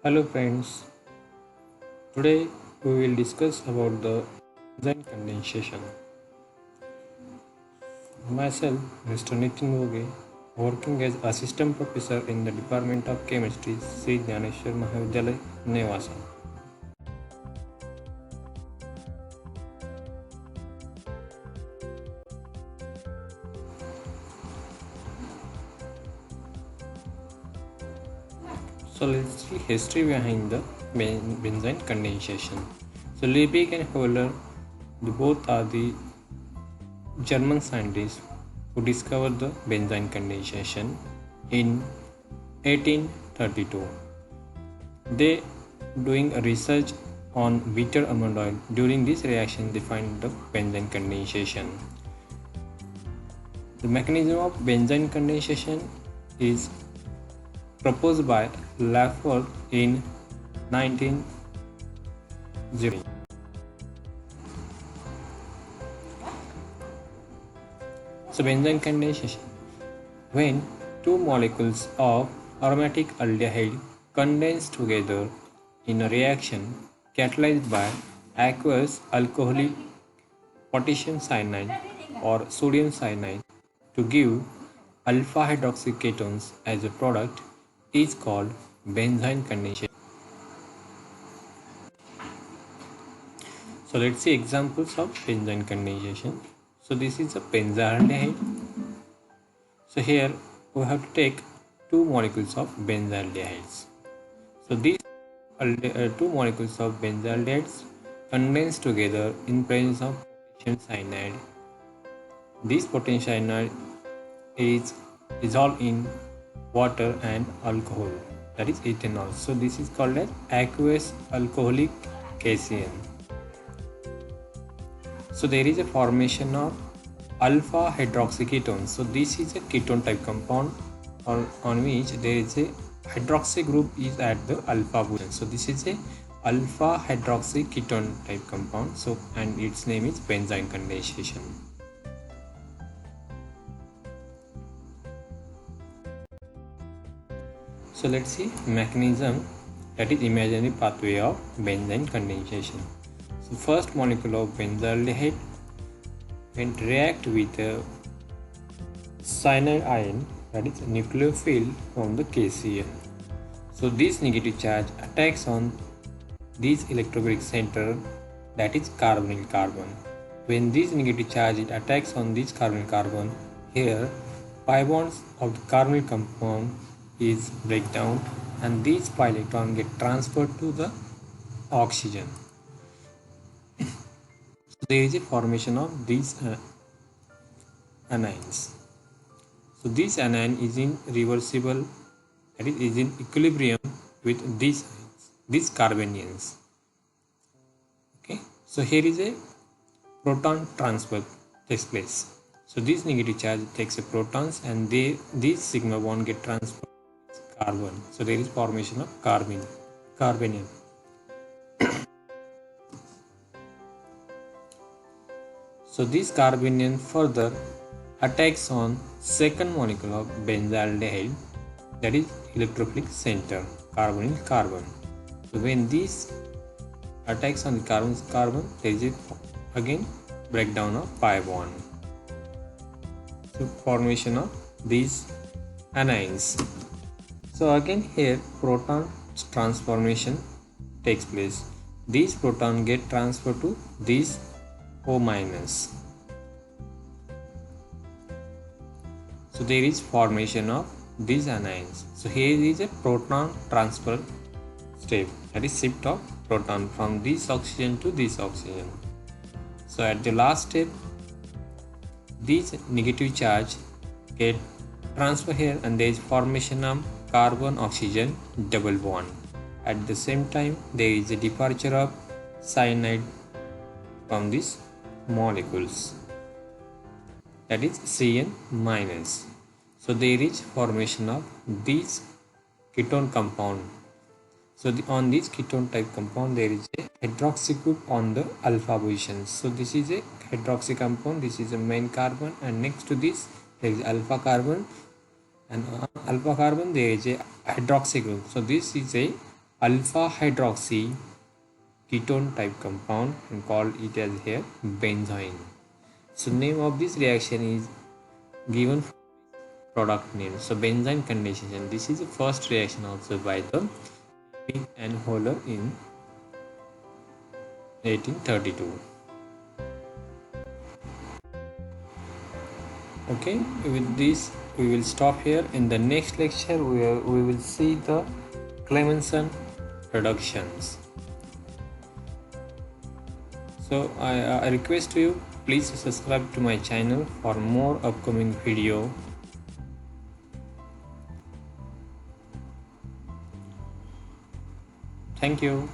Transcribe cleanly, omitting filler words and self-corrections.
Hello friends, today we will discuss about the enzyme condensation. Myself, Mr. Nitin Voge, working as assistant professor in the Department of Chemistry, Sri Dhaneshwar Mahavidyalaya, Nevasa. So let's see history behind the benzene condensation. So Liebig and Höhler, both are the German scientists who discovered the benzene condensation in 1832. They doing a research on bitter almond oil. During this reaction, they find the benzene condensation. The mechanism of benzene condensation is proposed by Laffer in 1900. So benzene condensation, when two molecules of aromatic aldehyde condense together in a reaction catalyzed by aqueous alcoholic potassium cyanide or sodium cyanide to give alpha hydroxy ketones as a product is called benzene condensation. So let's see examples of benzene condensation. So this is a benzaldehyde. So here we have to take two molecules of benzaldehydes. So these two molecules of benzaldehydes condense together in presence of potassium cyanide. This potassium cyanide is dissolved in water and alcohol, that is ethanol. So this is called as aqueous alcoholic cation. So there is a formation of alpha hydroxy ketone. So this is a ketone type compound on which there is a hydroxy group is at the alpha position. So this is a alpha hydroxy ketone type compound. So and its name is benzene condensation. So let's see mechanism, that is imaginary pathway of benzene condensation. So first molecule of benzaldehyde when react with a cyanide ion, that is nucleophile from the KCl. So this negative charge attacks on this electrophilic center, that is carbonyl carbon. When this negative charge attacks on this carbonyl carbon, here pi bonds of the carbonyl compound is break down and these pi electron get transferred to the oxygen. So there is a formation of these anions. So this anion is in reversible, that is in equilibrium with these carbanions. Okay, so here is a proton transfer takes place. So this negative charge takes a protons and these sigma bond get transferred to carbon. So there is formation of carbanion. So this carbanion further attacks on second molecule of benzaldehyde, that is electrophilic center, carbonyl carbon. So when this attacks on the carbon, there is again breakdown of pi bond. So formation of these anions. So again here proton transformation takes place. These proton get transferred to these O minus. So there is formation of these anions. So here is a proton transfer step, that is shift of proton from this oxygen to this oxygen. So at the last step, these negative charge get transferred here and there is formation of carbon oxygen double bond. At the same time, there is a departure of cyanide from these molecules, that is Cn minus. So there is formation of these ketone compound. So on this ketone type compound there is a hydroxy group on the alpha position. So this is a hydroxy compound, this is a main carbon and next to this there is alpha carbon and on alpha carbon there is a hydroxy group. So this is a alpha hydroxy ketone type compound and call it as here benzoin. So name of this reaction is given product name. So benzyne condensation. This is the first reaction observed by the Hemming and Holler in 1832. Okay, with this we will stop here. In the next lecture we will see the Clemmensen reductions. So I request you, please subscribe to my channel for more upcoming video. Thank you.